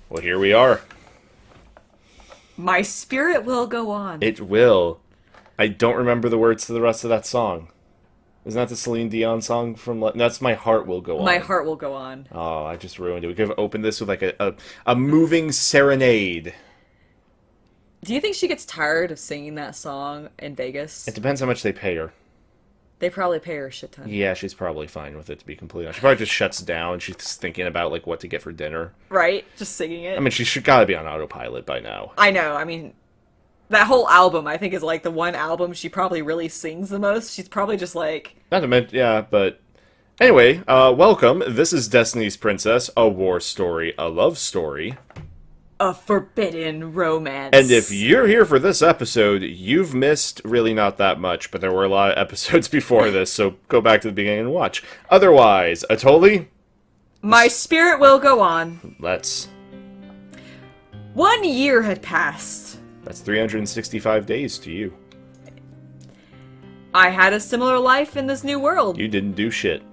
Well, here we are. My spirit will go on. It will. I don't remember the words to the rest of that song. Isn't that the Celine Dion song from... That's My Heart Will Go On. My heart will go on. Oh, I just ruined it. We could have opened this with like a moving serenade. Do you think she gets tired of singing that song in Vegas? It depends how much they pay her. They probably pay her a shit ton. Yeah, she's probably fine with it, to be completely honest. She probably just shuts down. She's thinking about like what to get for dinner. Right? Just singing it. I mean, she gotta be on autopilot by now. I know. I mean, that whole album, I think, is like the one album she probably really sings the most. She's probably just like... Not to mention, yeah, but... Anyway, welcome. This is Destiny's Princess, a war story, a love story. A forbidden romance. And if you're here for this episode, you've missed really not that much, but there were a lot of episodes before this, so go back to the beginning and watch. Otherwise, Atoli? My spirit will go on. Let's. 1 year had passed. That's 365 days to you. I had a similar life in this new world. You didn't do shit.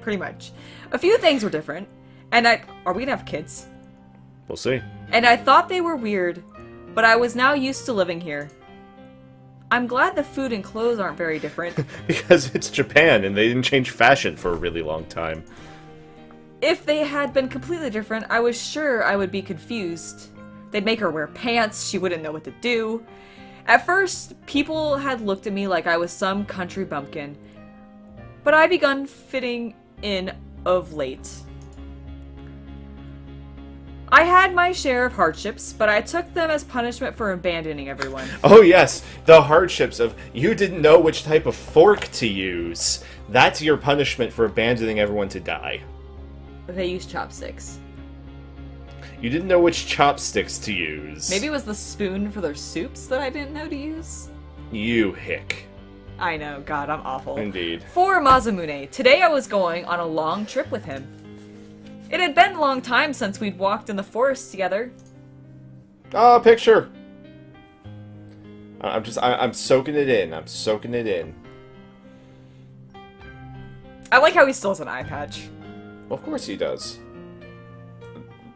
Pretty much. A few things were different. And are we gonna have kids? We'll see. And I thought they were weird, but I was now used to living here. I'm glad the food and clothes aren't very different. Because it's Japan, and they didn't change fashion for a really long time. If they had been completely different, I was sure I would be confused. They'd make her wear pants, she wouldn't know what to do. At first, people had looked at me like I was some country bumpkin, but I begun fitting in of late. I had my share of hardships, but I took them as punishment for abandoning everyone. Oh yes, the hardships of you didn't know which type of fork to use. That's your punishment for abandoning everyone to die. They use chopsticks. You didn't know which chopsticks to use. Maybe it was the spoon for their soups that I didn't know to use? You hick. I know, God, I'm awful. Indeed. For Masamune, today I was going on a long trip with him. It had been a long time since we'd walked in the forest together. Ah, picture. I'm soaking it in. I'm soaking it in. I like how he still has an eye patch. Well, of course he does.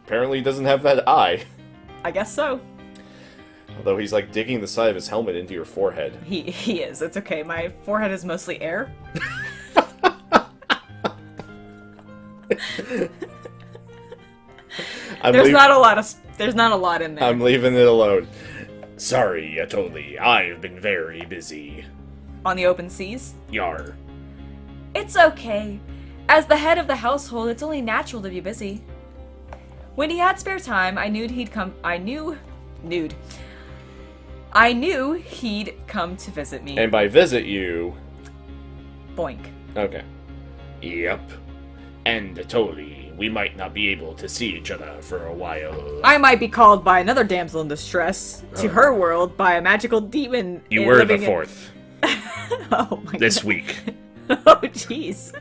Apparently he doesn't have that eye. I guess so. Although he's like digging the side of his helmet into your forehead. He is. It's okay. My forehead is mostly air. There's not a lot in there. I'm leaving it alone. Sorry, Atoli. I've been very busy. On the open seas? Yar. It's okay. As the head of the household, it's only natural to be busy. When he had spare time, I knew he'd come to visit me. And by visit you... Boink. Okay. Yep. And Atoli, we might not be able to see each other for a while. I might be called by another damsel in distress to her world by a magical demon. You were the fourth. Oh my god. This week. Oh jeez.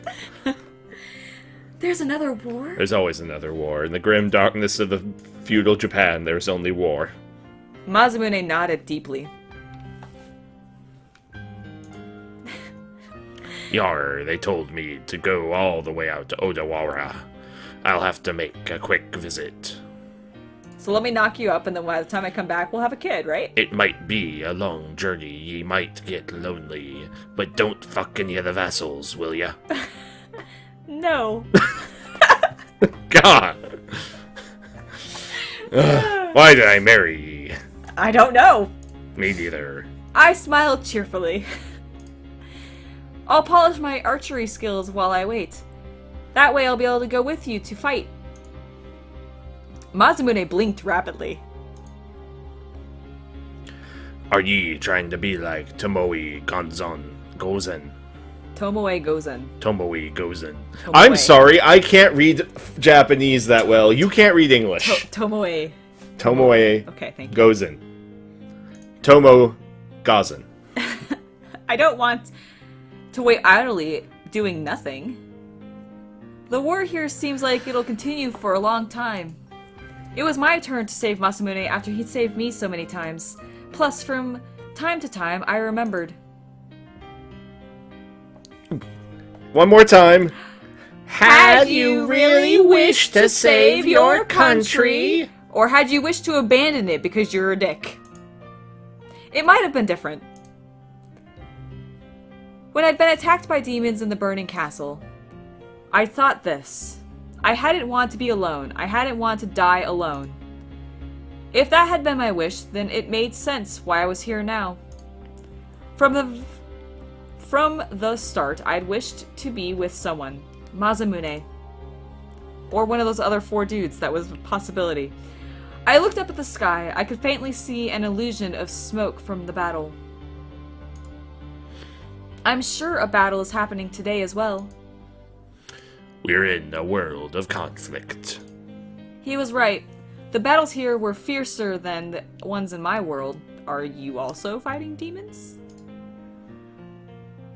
There's another war? There's always another war. In the grim darkness of the feudal Japan, there's only war. Masamune nodded deeply. Yar, they told me to go all the way out to Odawara. I'll have to make a quick visit. So let me knock you up, and then by the time I come back, we'll have a kid, right? It might be a long journey. Ye might get lonely. But don't fuck any of the vassals, will ya? No. God! Why did I marry ye? I don't know. Me neither. I smiled cheerfully. I'll polish my archery skills while I wait. That way I'll be able to go with you to fight. Masamune blinked rapidly. Are ye trying to be like Tomoe Gozen? Tomoe Gozen. Tomoe Gozen. Tomoe. I'm sorry, I can't read Japanese that well. You can't read English. Tomoe. Tomoe Okay, thank you. Gozen. Tomo Gozen. I don't want to wait idly doing nothing. The war here seems like it'll continue for a long time. It was my turn to save Masamune after he'd saved me so many times. Plus, from time to time, I remembered. One more time. Had you really wished to save your country? Or had you wished to abandon it because you're a dick? It might have been different. When I'd been attacked by demons in the burning castle, I thought this. I hadn't wanted to be alone. I hadn't wanted to die alone. If that had been my wish, then it made sense why I was here now. From the start, I'd wished to be with someone. Masamune. Or one of those other 4 dudes. That was a possibility. I looked up at the sky. I could faintly see an illusion of smoke from the battle. I'm sure a battle is happening today as well. We're in a world of conflict. He was right. The battles here were fiercer than the ones in my world. Are you also fighting demons?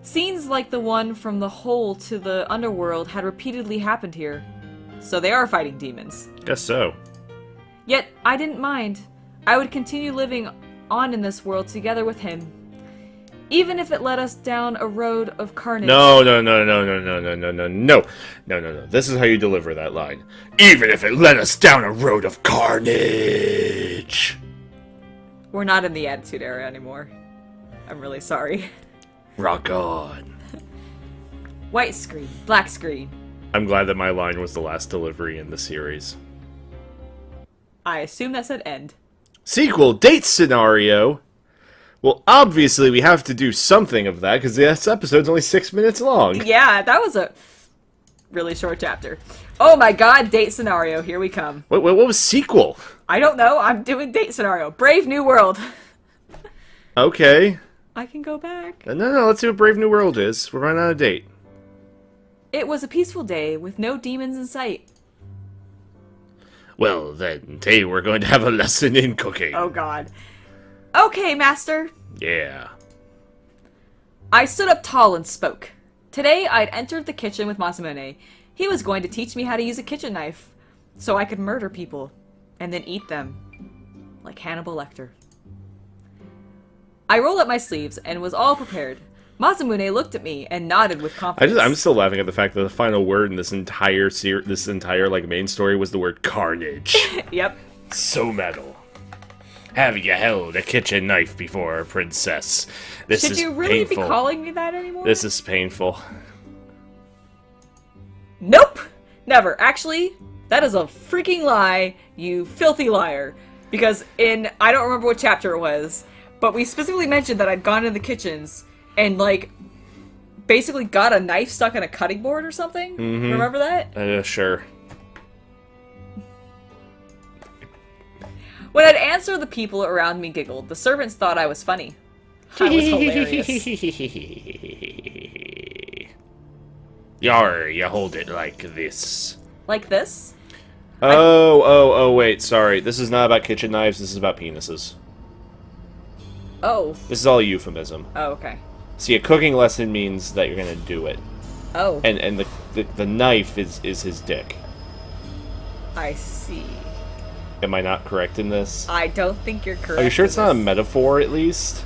Scenes like the one from the hole to the underworld had repeatedly happened here. So they are fighting demons. Guess so. Yet, I didn't mind. I would continue living on in this world together with him. Even if it led us down a road of carnage. No. This is how you deliver that line. Even if it led us down a road of carnage. We're not in the Attitude Era anymore. I'm really sorry. Rock on. White screen, black screen. I'm glad that my line was the last delivery in the series. I assume that said end. Sequel date scenario. Well, obviously we have to do something of that because this episode's only 6 minutes long. Yeah, that was a really short chapter. Oh my god, date scenario. Here we come. Wait, what was sequel? I don't know. I'm doing date scenario. Brave New World. Okay. I can go back. No, let's see what Brave New World is. We're running out of date. It was a peaceful day with no demons in sight. Well, then, today we're going to have a lesson in cooking. Oh god. Okay, master. Yeah. I stood up tall and spoke. Today, I'd entered the kitchen with Masamune. He was going to teach me how to use a kitchen knife, so I could murder people, and then eat them, like Hannibal Lecter. I rolled up my sleeves and was all prepared. Masamune looked at me and nodded with confidence. I'm still laughing at the fact that the final word in this entire like main story was the word carnage. Yep. So metal. Have you held a kitchen knife before, princess? This Should is you really painful. be calling me that anymore? This is painful. Nope! Never. Actually, that is a freaking lie, you filthy liar. Because I don't remember what chapter it was, but we specifically mentioned that I'd gone into the kitchens and, like, basically got a knife stuck in a cutting board or something. Mm-hmm. Remember that? Sure. When I'd answer, the people around me giggled. The servants thought I was funny. I was hilarious. Yar, you hold it like this. Like this? Wait, sorry. This is not about kitchen knives, this is about penises. Oh. This is all a euphemism. Oh, okay. See, a cooking lesson means that you're gonna do it. Oh. And the knife is his dick. I see. Am I not correct in this? I don't think you're correct. Are you sure it's not a metaphor, at least?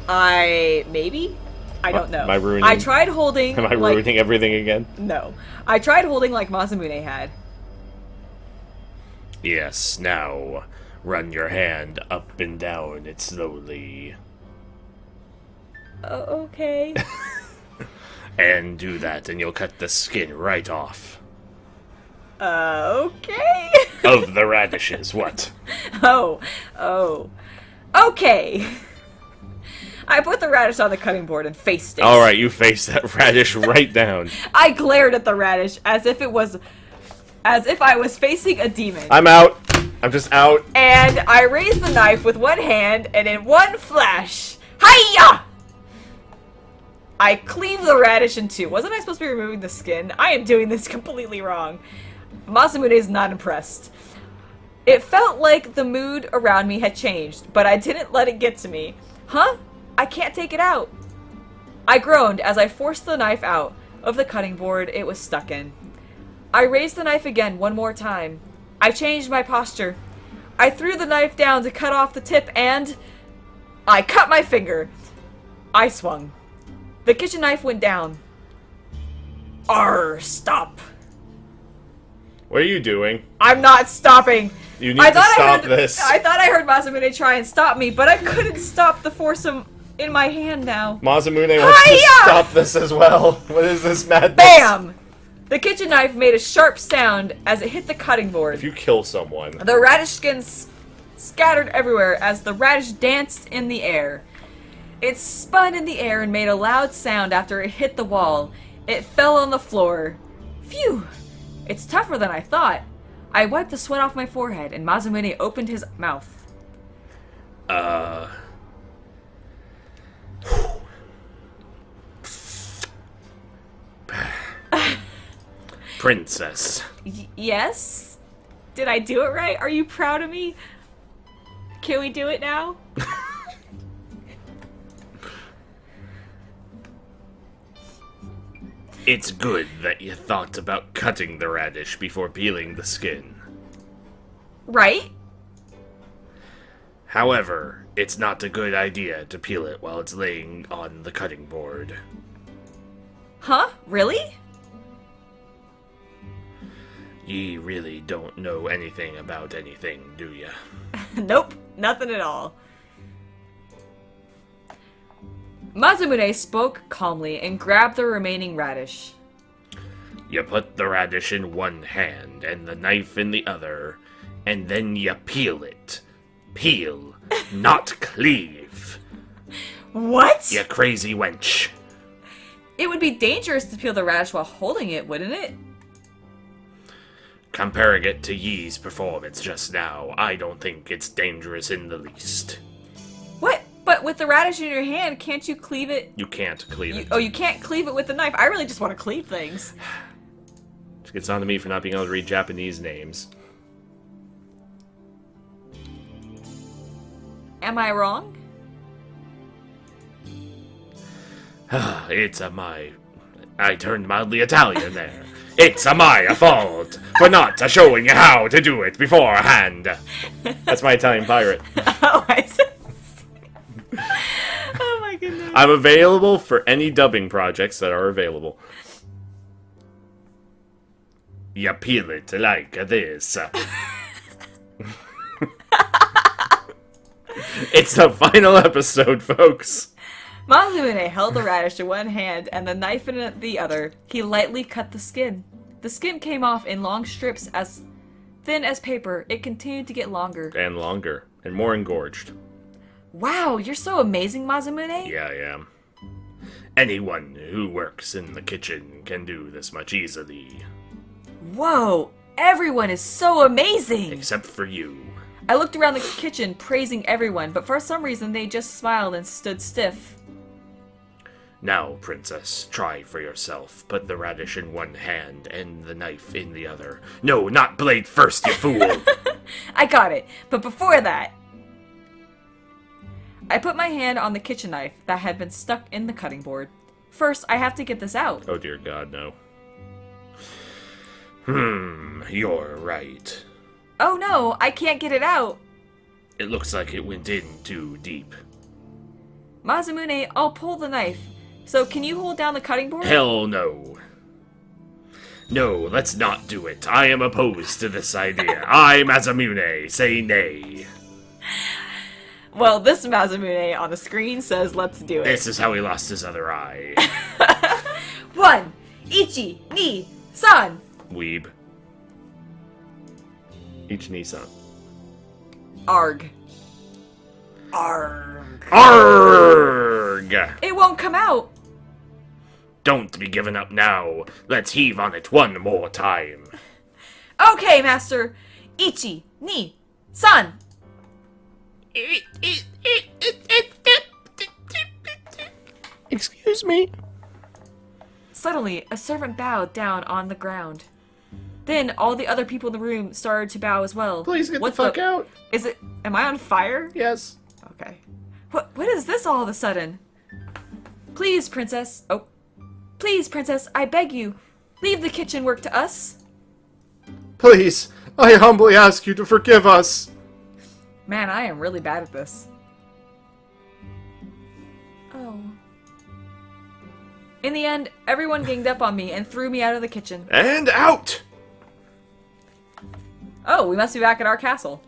Maybe? I don't know. Am I ruining... I tried holding... Am I ruining everything again? No. I tried holding like Masamune had. Yes, now, run your hand up and down it slowly. Okay. And do that, and you'll cut the skin right off. Okay. Of the radishes, what? Oh. Okay. I put the radish on the cutting board and faced it. Alright, you face that radish right down. I glared at the radish as if I was facing a demon. I'm out. I'm just out. And I raised the knife with one hand, and in one flash, hiya! I cleaved the radish in two. Wasn't I supposed to be removing the skin? I am doing this completely wrong. Masamune is not impressed. It felt like the mood around me had changed, but I didn't let it get to me. Huh? I can't take it out. I groaned as I forced the knife out of the cutting board it was stuck in. I raised the knife again one more time. I changed my posture. I threw the knife down to cut off the tip and... I cut my finger. I swung. The kitchen knife went down. Arr, stop. What are you doing? I'm not stopping. You need to stop this. I thought I heard Masamune try and stop me, but I couldn't stop the foursome in my hand now. Masamune wants to stop this as well. What is this madness? Bam! The kitchen knife made a sharp sound as it hit the cutting board. If you kill someone... The radish skins scattered everywhere as the radish danced in the air. It spun in the air and made a loud sound after it hit the wall. It fell on the floor. Phew! It's tougher than I thought. I wiped the sweat off my forehead, and Masamune opened his mouth. Princess. Yes? Did I do it right? Are you proud of me? Can we do it now? It's good that you thought about cutting the radish before peeling the skin. Right? However, it's not a good idea to peel it while it's laying on the cutting board. Huh? Really? Ye really don't know anything about anything, do ya? Nope, nothing at all. Masamune spoke calmly and grabbed the remaining radish. You put the radish in one hand and the knife in the other, and then you peel it. Peel, not cleave. What? You crazy wench. It would be dangerous to peel the radish while holding it, wouldn't it? Comparing it to Yee's performance just now, I don't think it's dangerous in the least. What? But with the radish in your hand, can't you cleave it? You can't cleave it. Oh, you can't cleave it with the knife. I really just want to cleave things. Which gets on to me for not being able to read Japanese names. Am I wrong? It's a my... I turned mildly Italian there. It's a my fault for not showing you how to do it beforehand. That's my Italian pirate. Oh, I see. Oh my goodness. I'm available for any dubbing projects that are available. You peel it like this. It's the final episode, folks. Masamune held the radish in one hand and the knife in the other. He lightly cut the skin. The skin came off in long strips as thin as paper. It continued to get longer. And longer. And more engorged. Wow, you're so amazing, Masamune. Yeah, I am. Anyone who works in the kitchen can do this much easily. Whoa, everyone is so amazing. Except for you. I looked around the kitchen praising everyone, but for some reason they just smiled and stood stiff. Now, princess, try for yourself. Put the radish in one hand and the knife in the other. No, not blade first, you fool! I got it, but before that... I put my hand on the kitchen knife that had been stuck in the cutting board. First, I have to get this out. Oh dear God, no. You're right. Oh no, I can't get it out. It looks like it went in too deep. Masamune, I'll pull the knife. So can you hold down the cutting board? Hell no. No, let's not do it. I am opposed to this idea. I, Masamune, say nay. Well, this Masamune on the screen says let's do it. This is how he lost his other eye. 1, ichi, ni, san. Weeb. Each Nissan. Arg. Arg. Arg! It won't come out. Don't be giving up now. Let's heave on it one more time. Okay, master. Ichi, ni, san. Excuse me? Suddenly, a servant bowed down on the ground. Then all the other people in the room started to bow as well. Please get What the fuck out. Is it... Am I on fire? Yes. Okay. What is this all of a sudden? Please, princess. Oh. Please, princess, I beg you. Leave the kitchen work to us. Please, I humbly ask you to forgive us. Man, I am really bad at this. Oh. In the end, everyone ganged up on me and threw me out of the kitchen. And out! Oh, we must be back at our castle.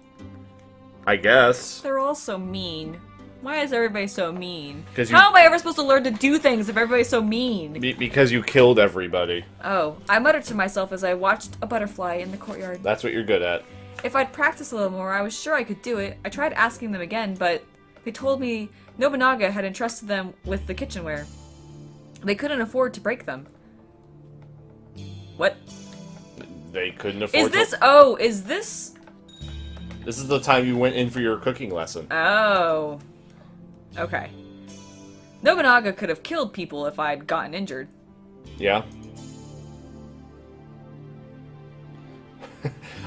I guess. They're all so mean. Why is everybody so mean? 'Cause you- How am I ever supposed to learn to do things if everybody's so mean? Because you killed everybody. Oh, I muttered to myself as I watched a butterfly in the courtyard. That's what you're good at. If I'd practiced a little more, I was sure I could do it. I tried asking them again, but they told me Nobunaga had entrusted them with the kitchenware. They couldn't afford to break them. What? They couldn't afford Is this... Oh, is this... This is the time you went in for your cooking lesson. Oh. Okay. Nobunaga could have killed people if I'd gotten injured. Yeah.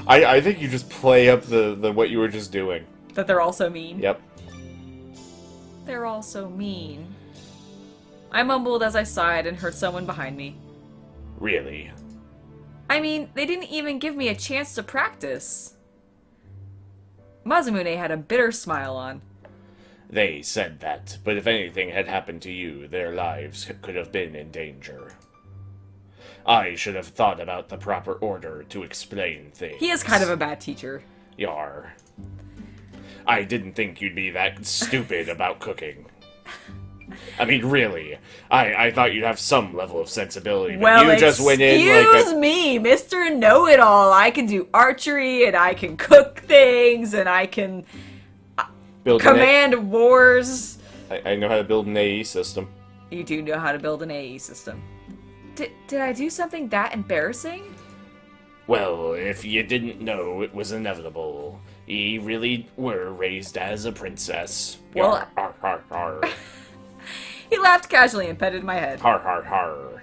I think you just play up the what you were just doing. That they're all so mean? Yep. They're all so mean. I mumbled as I sighed and heard someone behind me. Really? I mean, they didn't even give me a chance to practice. Masamune had a bitter smile on. They said that, but if anything had happened to you, their lives could have been in danger. I should have thought about the proper order to explain things. He is kind of a bad teacher. Yar. I didn't think you'd be that stupid about cooking. I mean, really. I thought you'd have some level of sensibility, but Well, you just went in like excuse me, Mr. Know-It-All. I can do archery, and I can cook things, and I can build command wars. I know how to build an AE system. You do know how to build an AE system. Did I do something that embarrassing? Well, if you didn't know, it was inevitable. You really were raised as a princess. Well, Har, har, har. He laughed casually and petted my head. Har, har, har.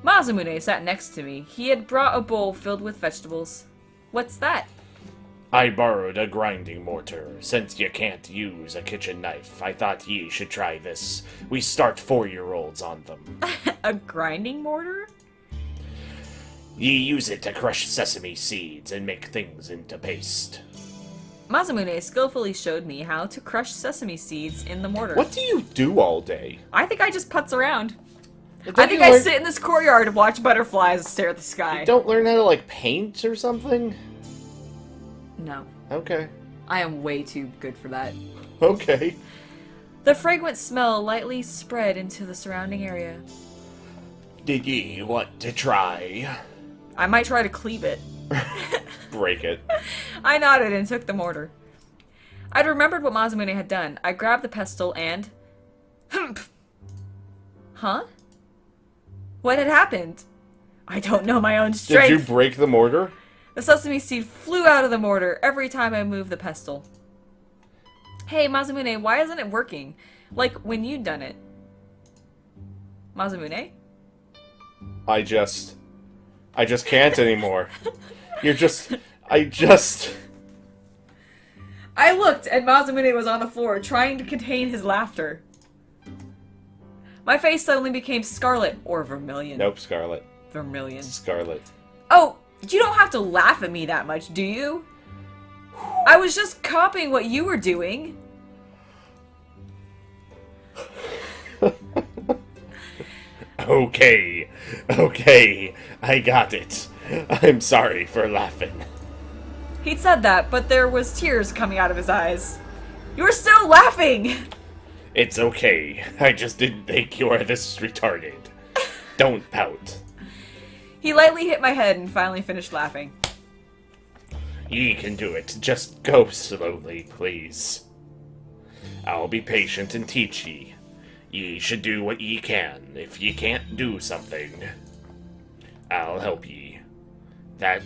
Masamune sat next to me. He had brought a bowl filled with vegetables. What's that? I borrowed a grinding mortar. Since you can't use a kitchen knife, I thought ye should try this. We start 4-year-olds on them. A grinding mortar? Ye use it to crush sesame seeds and make things into paste. Masamune skillfully showed me how to crush sesame seeds in the mortar. What do you do all day? I think I just putz around. Don't I think you I learn- sit in this courtyard and watch butterflies and stare at the sky. You don't learn how to, like, paint or something? No. Okay. I am way too good for that. Okay. The fragrant smell lightly spread into the surrounding area. Did ye want to try? I might try to cleave it. Break it. I nodded and took the mortar. I'd remembered what Masamune had done. I grabbed the pestle and... Humph! Huh? What had happened? I don't know my own strength. Did you break the mortar? The sesame seed flew out of the mortar every time I moved the pestle. Hey, Masamune, why isn't it working? Like when you'd done it. Masamune? I just can't anymore. I looked, and Masamune was on the floor, trying to contain his laughter. My face suddenly became scarlet, or vermilion. Nope, Scarlet. Vermilion. Scarlet. Oh, you don't have to laugh at me that much, do you? I was just copying what you were doing. Okay, I got it. I'm sorry for laughing. He'd said that, but there was tears coming out of his eyes. You're still laughing! It's okay. I just didn't think you were this retarded. Don't pout. He lightly hit my head and finally finished laughing. Ye can do it. Just go slowly, please. I'll be patient and teach ye. Ye should do what ye can. If ye can't do something, I'll help ye. That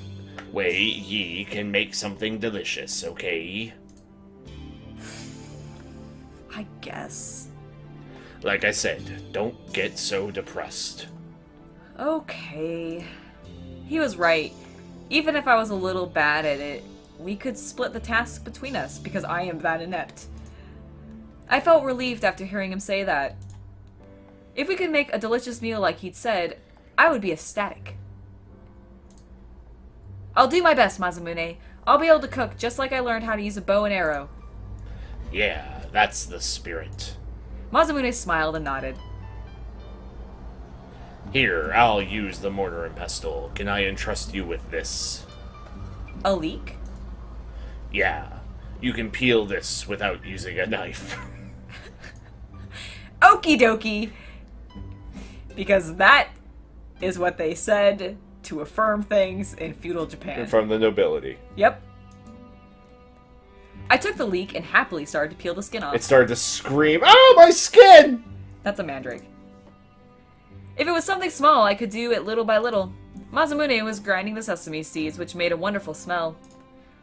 way ye can make something delicious, okay? I guess. Like I said, don't get so depressed. Okay. He was right. Even if I was a little bad at it, we could split the task between us because I am that inept. I felt relieved after hearing him say that. If we could make a delicious meal like he'd said, I would be ecstatic. I'll do my best, Masamune. I'll be able to cook just like I learned how to use a bow and arrow. Yeah, that's the spirit. Masamune smiled and nodded. Here, I'll use the mortar and pestle. Can I entrust you with this? A leek? Yeah. You can peel this without using a knife. Okie dokie. Because that is what they said to affirm things in feudal Japan. From the nobility. Yep. I took the leek and happily started to peel the skin off. It started to scream, "Oh, my skin!" That's a mandrake. If it was something small, I could do it little by little. Masamune was grinding the sesame seeds, which made a wonderful smell.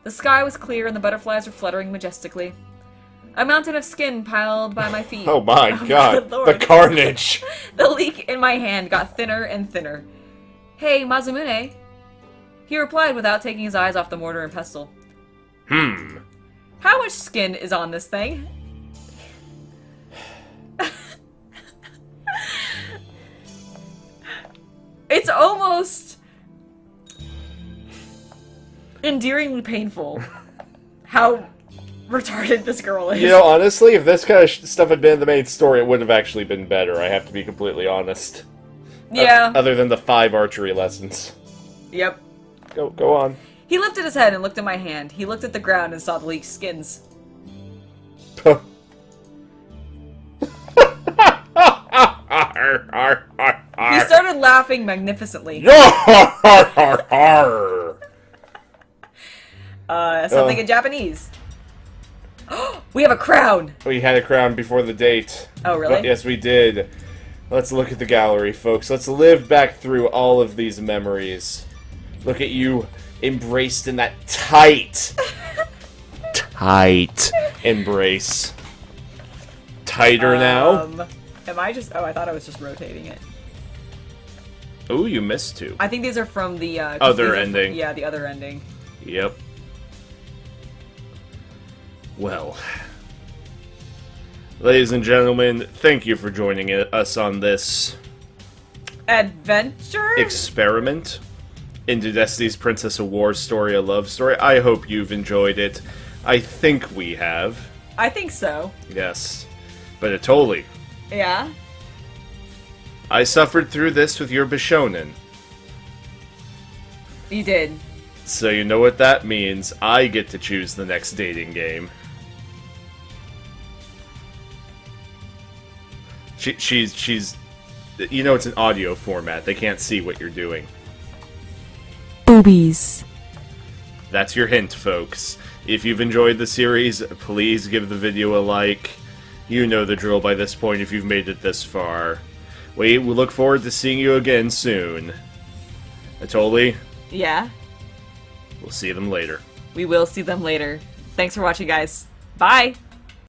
The sky was clear and the butterflies were fluttering majestically. A mountain of skin piled by my feet. Oh my god, good lord. the carnage! The leek in my hand got thinner and thinner. Hey, Masamune. He replied without taking his eyes off the mortar and pestle. How much skin is on this thing? It's almost endearingly painful how retarded this girl is. You know, honestly, if this kind of stuff had been in the main story, it would have actually been better, I have to be completely honest. Yeah. Other than the 5 archery lessons. Yep. Go on. He lifted his head and looked at my hand. He looked at the ground and saw the leek's skins. He started laughing magnificently. Something in Japanese. We have a crown! We had a crown before the date. Oh, really? But yes, we did. Let's look at the gallery, folks. Let's live back through all of these memories. Look at you, embraced in that tight embrace. Tighter now. Am I just... Oh, I thought I was just rotating it. Oh, you missed 2. I think these are from the... Other ending. Yeah, the other ending. Yep. Well, ladies and gentlemen, thank you for joining us on this Adventure? experiment into Destiny's Princess of War story, a love story. I hope you've enjoyed it. I think we have. I think so. Yes. But Atoli, Yeah? I suffered through this with your Bishonen. You did. So you know what that means. I get to choose the next dating game. She's... You know it's an audio format. They can't see what you're doing. Boobies. That's your hint, folks. If you've enjoyed the series, please give the video a like. You know the drill by this point if you've made it this far. We look forward to seeing you again soon. Atoli, Yeah? we'll see them later. We will see them later. Thanks for watching, guys. Bye!